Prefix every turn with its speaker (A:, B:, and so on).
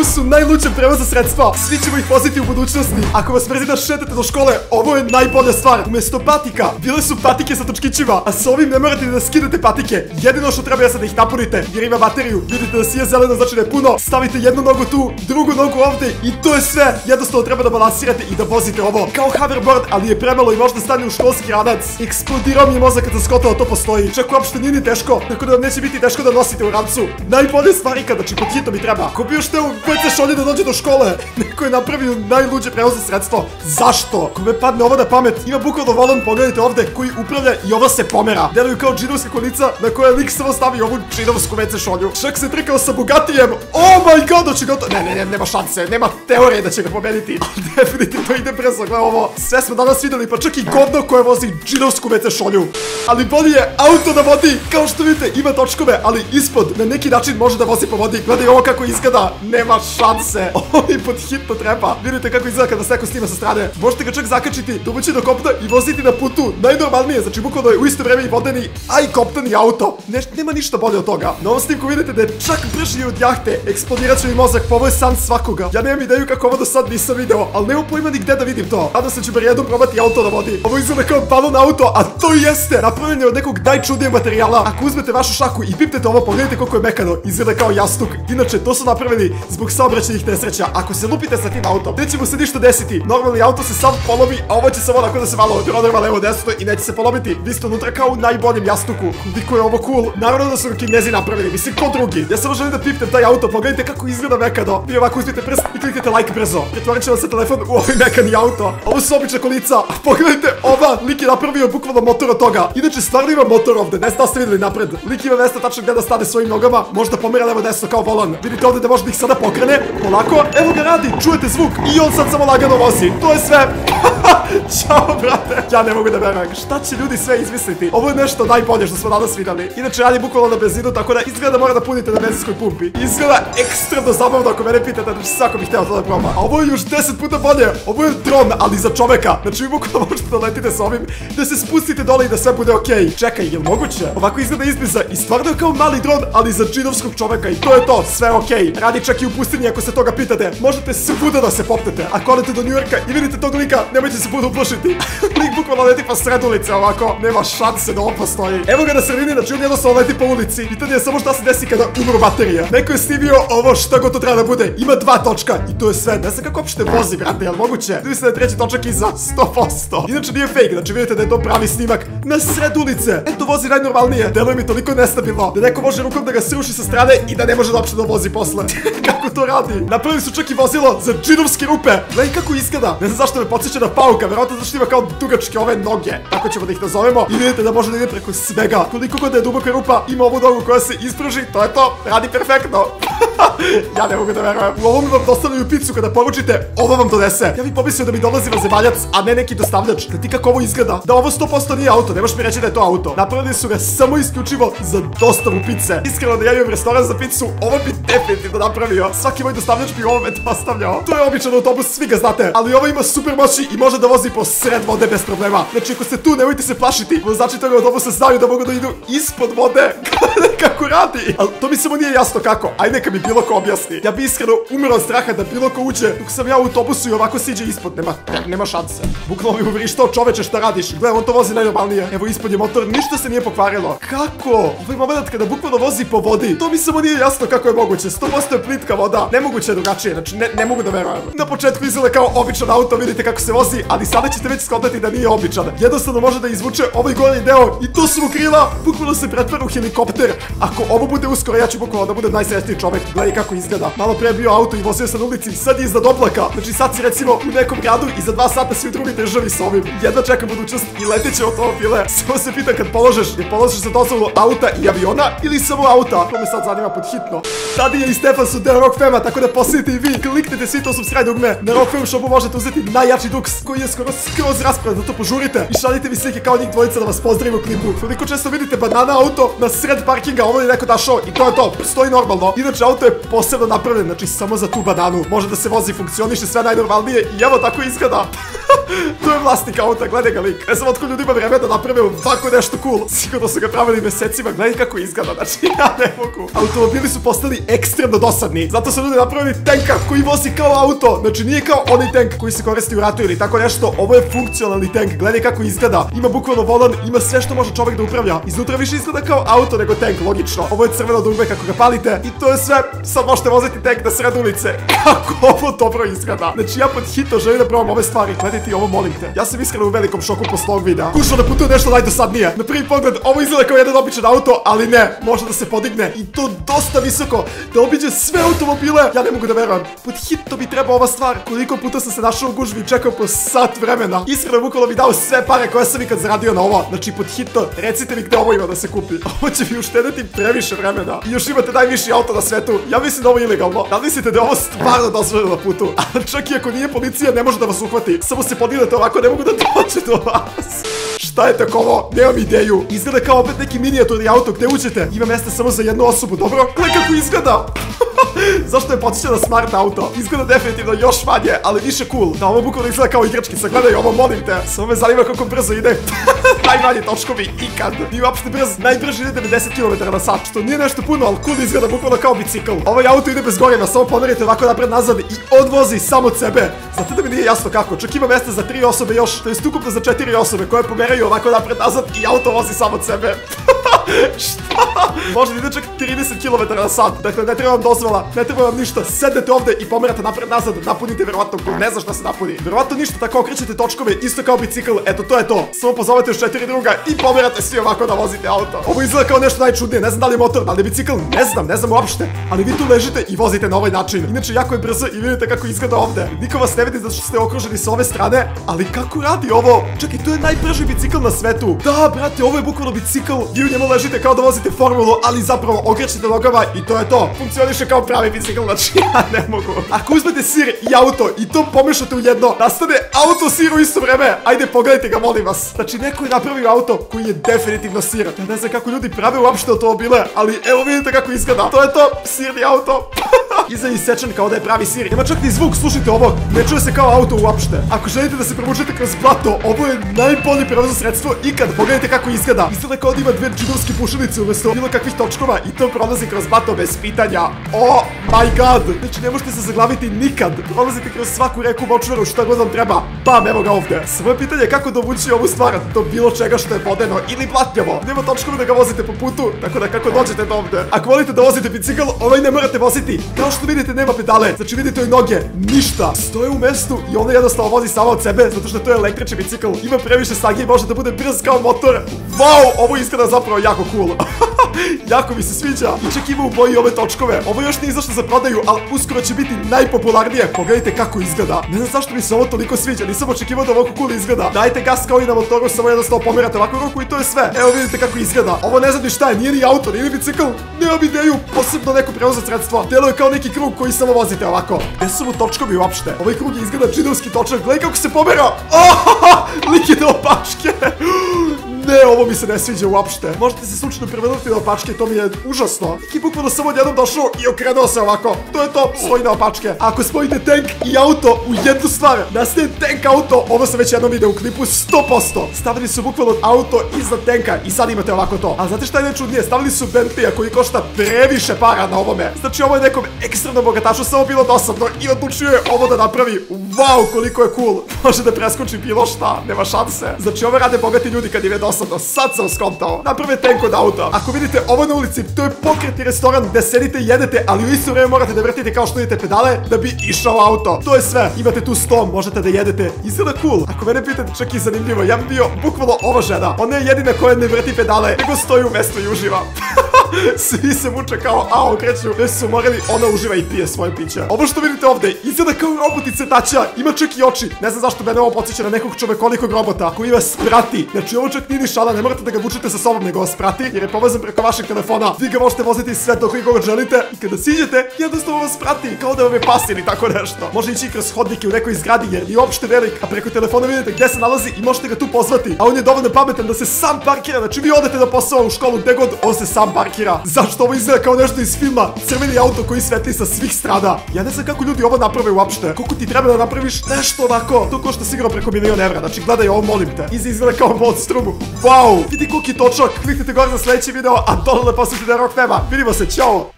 A: Ovo su najluđe prevozna sredstva. Svi ćemo ih voziti u budućnosti. Ako vas mrzi da šetate do škole, ovo je najbolja stvar. Umesto patika, bile su patike sa točkićima. A sa ovim ne morate da skidate patike. Jedino što treba je sad da ih napunite, jer ima bateriju. Vidite da sije zeleno, znači da je puno. Stavite jednu nogu tu, drugu nogu ovde i to je sve. Jednostavno treba da balansirate i da vozite ovo. Kao hoverboard, ali je premalo i možda stane u školski ranac. Eksplodirao mi je mozak kad sam skotao to postoji. Čak uopšte nije ni teško, tako da vam neće biti teško da nosite u rancu. Najbolje stvari kada pod hitno mi treba. Ako bi još teo WC šolje da dođe do škole, neko je napravio najluđe prevozno sredstvo. Zašto? Ako me padne ovo na pamet, ima bukvalno volan, pogledajte ovde, koji upravlja i ova se pomera. Deluju kao džinovska konica na koje lik samo stavi ovu džinovsku WC šolju. Čak se trkao sa Bugatijem. Oh my god, da će ga to... Ne, nema šanse, nema teorije da će ga pobediti. Ali definitivno ide brzo, gledaj ovo. Sve smo danas videli, pa čak i govno koje vozi džinovsku WC šolju. Ali bolje je auto da vodi. Kao što vidite, ima točkove, ali ispod na neki način može da vozi po vodi. Gledaj ovo kako izgleda, nema šanse. Ovo i pod hitno treba. Vidite kako izgleda kada se neko snima sa strane. Možete ga čak zakačiti, dovući do kopna i voziti na putu. Najnormalnije, znači bukvalno je u isto vreme i vodeni, a i kopteni auto. Nema ništa bolje od toga. Na ovom snimku vidite da je čak brži od jahte. Eksplodirat će mi mozak, pa ovo je san svakoga. Ja nemam ideju kako ovo do sad nisam video, ali nemam pojma ni gde da vidim to. Nadam se ću bar jednom probati auto da vodi. Ovo izgleda kao balon auto, a to jeste napravljen je od nekog najčudnijeg materijala. Ako uzmete vašu šaku i pipnete ovo, pogledajte koliko je mekano. Izgleda kao jastuk. Inače, to su napravili zbog saobraćajnih nesreća. Ako se lupite sa tim autom, neće mu se ništa desiti. Normalni auto se sam polomi, a ovo će samo onako da se malo proderva levo desno i neće se polomiti. Vi ste unutra kao u najboljem jastuku. Koliko je ovo cool. Naravno da su ga Kinezi napravili, mislim ko drugi. Ja samo želim da pipnem taj auto, pogledajte kako izgleda mekano. Vi ovako uzmite prst i kliknete like brzo. Pretvorit će vam se telefon u ovaj mekani auto. Ovo su obična kolica. A pogledajte, ova lik je napravio bukvalno motor od toga. Inače stvarno ima motor ovde, ne znam da ste videli napred. Lik ima mesta tačno gde da stane svojim nogama, možda pomera levo desno kao volan. Vidite ovde da može da ih sada pokrene. Polako, evo ga radi, čujete zvuk i on sad samo lagano vozi. To je sve. Ćao brate. Ja ne mogu da verujem. Šta će ljudi sve izmisliti? Ovo je nešto najbolje što smo danas videli. Inače radi bukvalno na benzinu, tako da izgleda mora da punite na benzinskoj pumpi. Izgleda ekstremno zabavno ako mene pitate, znači svako bih hteo to da proba. A ovo je još 10 puta bolje. Ovo je dron, ali za čoveka. Znači vi bukvalno možete da letite sa ovim, da se spustite dole i da sve bude okej. Čekaj, je li moguće? Ovako izgleda izbliza i stvarno je kao mali dron, ali za džinovskog čoveka i to je to, sve okej. Radi čak i u pustinji ako se toga pitate. Možete svuda da se popnete. Ako odete do Njujorka i vidite tog lika, nemojte se puno uplašiti. Lik bukvalno leti po sred ulice ovako. Nema šanse da on postoji. Evo ga na sredini, znači on jednostavno leti po ulici. Pitanje je samo šta se desi kada umru baterija. Neko je snimio ovo šta god to treba da bude. Ima 2 točka i to je sve. Ne znam kako uopšte vozi, brate, jel moguće? Mislim da je treći točak iza 100%. Inače nije fake, znači vidite da je to pravi snimak na sred ulice. Eto vozi najnormalnije. Deluje mi toliko nestabilno da neko može rukom da ga sruši sa strane i da ne može da uopšte da vozi posle. Kako to radi? Napravili su čak i vozilo za džinovske rupe. Gledaj kako izgleda. Ne znam zašto me podsjeća na pauka, verovatno zašto ima kao dugačke ove noge. Tako ćemo da ih nazovemo. I vidite da može da ide preko svega. Koliko god da je duboka rupa, ima ovu nogu koja se ispruži, to je to. Radi perfektno. Ja ne mogu da verujem. U ovom vam dostavljaju picu kada poručite, ovo vam donese. Ja bih pomislio da mi dolazi vanzemaljac, a ne neki dostavljač. Da ti kako ovo izgleda. Da ovo 100% nije auto, nemaš mi reći da je to auto. Napravili su ga samo isključivo za dostavu pice. Iskreno da ja imam restoran za picu, ovo bi definitivno napravio. Svaki moj dostavljač bi ovome dostavljao. To je običan autobus, svi ga znate. Ali ovo ima super moći i može da vozi po sred vode bez problema. Znači ako ste tu, nemojte se plašiti. Vozači toga autobusa znaju da mogu da idu ispod vode. Kako radi? Ali to mi samo nije jasno kako. Ajde neka mi bilo ko objasni. Ja bi iskreno umro od straha da bilo ko uđe dok sam ja u autobusu i ovako siđe ispod. Nema šanse. Bukvalno mi uvrištao čoveče šta radiš. Gledaj, on to vozi najnormalnije. Evo ispod je motor, ništa se nije pokvarilo. Kako? Ovaj moment kada bukvalno vozi po vodi. To mi samo nije jasno kako je moguće. 100% je plitka voda. Nemoguće je drugačije. Znači ne mogu da verujem. Na početku izgleda kao običan auto, vidite kako se vozi, ali sada ćete već skontati da nije običan. Jednostavno može da izvuče ovaj gornji deo i to su mu krila. Bukvalno se pretvara u helikopter. Ako ovo bude uskoro, ja ću bukvalno da budem najsrećniji čovek. Gledaj kako izgleda. Malo pre je bio auto i vozio sam na ulici, sad je iznad oblaka. Znači sad si recimo u nekom gradu i za 2 sata si u drugoj državi s ovim. Jedva čekam budućnost i leteće automobile. Samo se pitam kad položeš, je položiš za dozvolu auta i aviona ili samo auta? To me sad zanima pod hitno. Tadija i Stefan su deo Rock Fema, tako da posjetite i vi. Kliknite svi to subscribe dugme. Na Rock Fem shopu možete uzeti najjači duks koji je skroz raspravan, zato požurite i šaljite mi slike kao njih dvojica da vas pozdravim u klipu. Koliko često vidite banana auto na sred parkinga, ovo je neko dašao i to je to, stoji normalno. Inače auto je posebno napravljen, znači samo za tu bananu. Može da se vozi, funkcioniše sve najnormalnije i evo tako izgleda. To je vlasnik auta, gledaj ga lik. Ne znam otko ljudi ima vreme da naprave ovako nešto cool. Sigurno su ga pravili mesecima, gledaj kako izgleda, znači ja ne mogu. Automobili su postali ekstremno dosadni. Zato su ljudi napravili tanka koji vozi kao auto. Znači nije kao onaj tank koji se koristi u ratu ili tako nešto. Ovo je funkcionalni tank, gledaj kako izgleda. Ima bukvalno volan, ima sve što može čovjek da upravlja. Iznutra više izgleda kao auto nego tank, logično. Ovo je crveno dugme kako ga palite. I to je sve, sad možete voziti tank na sred ulice. Kako ovo dobro izgleda. Znači ja pod hitno želim da probam ove stvari. Gledajte, ovo molim te. Ja sam iskreno u velikom šoku posle ovog videa. Kušao da putuje nešto najdosadnije. Na prvi pogled ovo izgleda kao jedan običan auto, ali ne, može da se podigne i to dosta visoko, da obiđe sve automobile. Ja ne mogu da verujem. Pod hitno bi trebao ova stvar. Koliko puta sam se našao u gužvi i čekao po sat vremena. Iskreno bukvalno bi dao sve pare koje sam ikad zaradio na ovo. Znači pod hitno, recite mi gde ovo ima da se kupi. Ovo će mi uštediti previše vremena. I još imate najviši auto na svetu. Ja mislim da ovo je ilegalno. Da mislite da je ovo stvarno dozvoljeno na putu? A čak i ako nije policija ne može da vas uhvati. Samo se podignete ovako, ne mogu da dođe do vas. Šta je tako ovo? Nemam ideju. Izgleda kao opet neki minijaturni auto. Gde uđete? Ima mesta samo za jednu osobu, dobro? Gledaj kako izgleda. Zašto je podsjeća na smart auto? Izgleda definitivno još manje, ali više cool. Da, ovo bukvalno izgleda kao igračkica. Gledaj ovo, molim te. Samo me zanima kako brzo ide. Najmanji točkovi ikad. Nije uopšte brz. Najbrži ide 90 km/h. Što nije nešto puno, ali cool izgleda bukvalno kao bicikl. Ovaj auto ide bez goreva, samo pomerite ovako napred nazad i on vozi samo od sebe. Znate da mi nije jasno kako. Čak ima mesta za 3 osobe još. To je ukupno za 4 osobe koje pomeraju ovako napred nazad i auto vozi samo od sebe. Šta? Može da ide čak 30 km/h. Dakle, ne treba vam dozvola, ne treba vam ništa. Sednete ovde i pomerate napred nazad, napunite verovatno, ne znam šta se napuni. Verovatno ništa, tako okrećete točkove, isto kao bicikl, eto to je to. Samo pozovete još 4 druga i pomerate svi ovako da vozite auto. Ovo izgleda kao nešto najčudnije, ne znam da li je motor, da li je bicikl, ne znam uopšte. Ali vi tu ležite i vozite na ovaj način. Inače, jako je brzo i vidite kako izgleda ovde. Niko vas ne vidi zato što ste okruženi s ove strane, ali kako radi ovo? Čekaj, to je najbrži bicikl na svetu. Da, brate, ovo je bukvalno bicikl. Vi u njemu ležite kao da vozite formulu, ali zapravo okrećete nogama i to je to. Funkcioniše kao pravi bicikl, znači ja ne mogu. Ako uzmete sir i auto i to pomešate u jedno, nastane auto sir u isto vreme. Ajde, pogledajte ga, molim vas. Znači, neko je napravio auto koji je definitivno sir. Ja ne znam kako ljudi prave uopšte automobile, ali evo vidite kako izgleda. To je to, sirni auto. Iza je isečen kao da je pravi sir. Nema čak ni zvuk, slušajte ovo. Ne čuje se kao auto uopšte. Ako želite da se provučete kroz blato, ovo je najbolje prevozno sredstvo ikad. Pogledajte kako izgleda. Izgleda kao da ima dve džidovske pušenice umesto bilo kakvih točkova i to prolazi kroz blato bez pitanja. Oh my god. Znači ne možete se zaglaviti nikad. Prolazite kroz svaku reku, močvaru, šta god vam treba. Bam, evo ga ovde. Samo je pitanje kako dovući ovu stvar do bilo čega što je vodeno ili blatnjavo. Nema točkova da ga vozite po putu, tako da kako dođete do ovde. Ako volite da vozite bicikl, ovaj ne morate voziti. Kao što vidite, nema pedale. Znači vidite i noge, ništa. Stoje u mestu i ona jednostavno vozi sama od sebe zato što to je električni bicikl. Ima previše snage i može da bude brz kao motor. Wow, ovo izgleda zapravo jako cool. Jako mi se sviđa. I čak ima u boji ove točkove. Ovo još nije izašlo za prodaju, ali uskoro će biti najpopularnije. Pogledajte kako izgleda. Ne znam zašto mi se ovo toliko sviđa. Nisam očekivao da ovako cool izgleda. Dajte gas kao i na motoru, samo jednostavno pomerate ovako ruku i to je sve. Evo vidite kako izgleda. Ovo ne znam ni šta je, nije ni auto, nije ni bicikl. Nemam ideju, posebno neko prevozno sredstvo. Deluje kao neki krug koji samo vozite ovako. Gde su mu točkovi uopšte? Ovaj krug je izgleda džidovski točak. Gledaj kako se pomera. Lik je dao pačke. Ne, ovo mi se ne sviđa uopšte. Možete se slučajno prevrnuti na opačke, to mi je užasno. Neki bukvalno samo odjednom došao i okrenuo se ovako. To je to, stoji na opačke. Ako spojite tank i auto u jednu stvar, nastaje tank auto. Ovo sam već jednom video u klipu 100%. Stavili su bukvalno auto iznad tanka i sad imate ovako to. A znate šta je najčudnije? Stavili su Bentley koji košta previše para na ovome. Znači ovo je nekom ekstremnom bogatašu samo bilo dosadno i odlučio je ovo da napravi. Wow, koliko je cool. Može da preskoči bilo šta, nema šanse. Znači ovo rade bogati ljudi kad im je dosadno. Sad sam skontao. Naprave tank od auta. Ako vidite ovo na ulici, to je pokretni restoran gde sedite i jedete, ali u isto vreme morate da vrtite kao što idete pedale da bi išao auto. To je sve. Imate tu sto, možete da jedete. Izgleda cool. Ako mene pitate, čak i zanimljivo, ja bih bio bukvalno ova žena. Ona je jedina koja ne vrti pedale, nego stoji u mestu i uživa. Svi se muče kao okreću, već su morali, ona uživa i pije svoje piće. Ovo što vidite ovde izgleda kao robotice taća, ima čak i oči. Ne znam zašto mene ovo podsjeća na nekog čovekolikog robota koji vas prati. Znači ovo čak nije ni šala, ne morate da ga vučete sa sobom, nego vas prati jer je povezan preko vašeg telefona. Vi ga možete voziti sve dok vi god želite i kada siđete, jednostavno vas prati kao da vam je pas ili tako nešto. Može ići kroz hodnike u nekoj zgradi jer nije uopšte velik, a preko telefona vidite gde se nalazi i možete ga tu pozvati. A on je dovoljno pametan da se sam parkira, znači vi odete na posao u školu gde god, on se sam parkira. hakira. Zašto ovo izgleda kao nešto iz filma? Crveni auto koji svetli sa svih strada. Ja ne znam kako ljudi ovo naprave uopšte. Koliko ti treba da napraviš nešto ovako? To košta sigurno preko 1.000.000 evra. Znači gledaj ovo, molim te. Izgleda kao monstrumu. Wow, vidi koliki točak. Kliknite gore za sledeći video, a dole da poslušajte Rock Fema. Vidimo se, čao.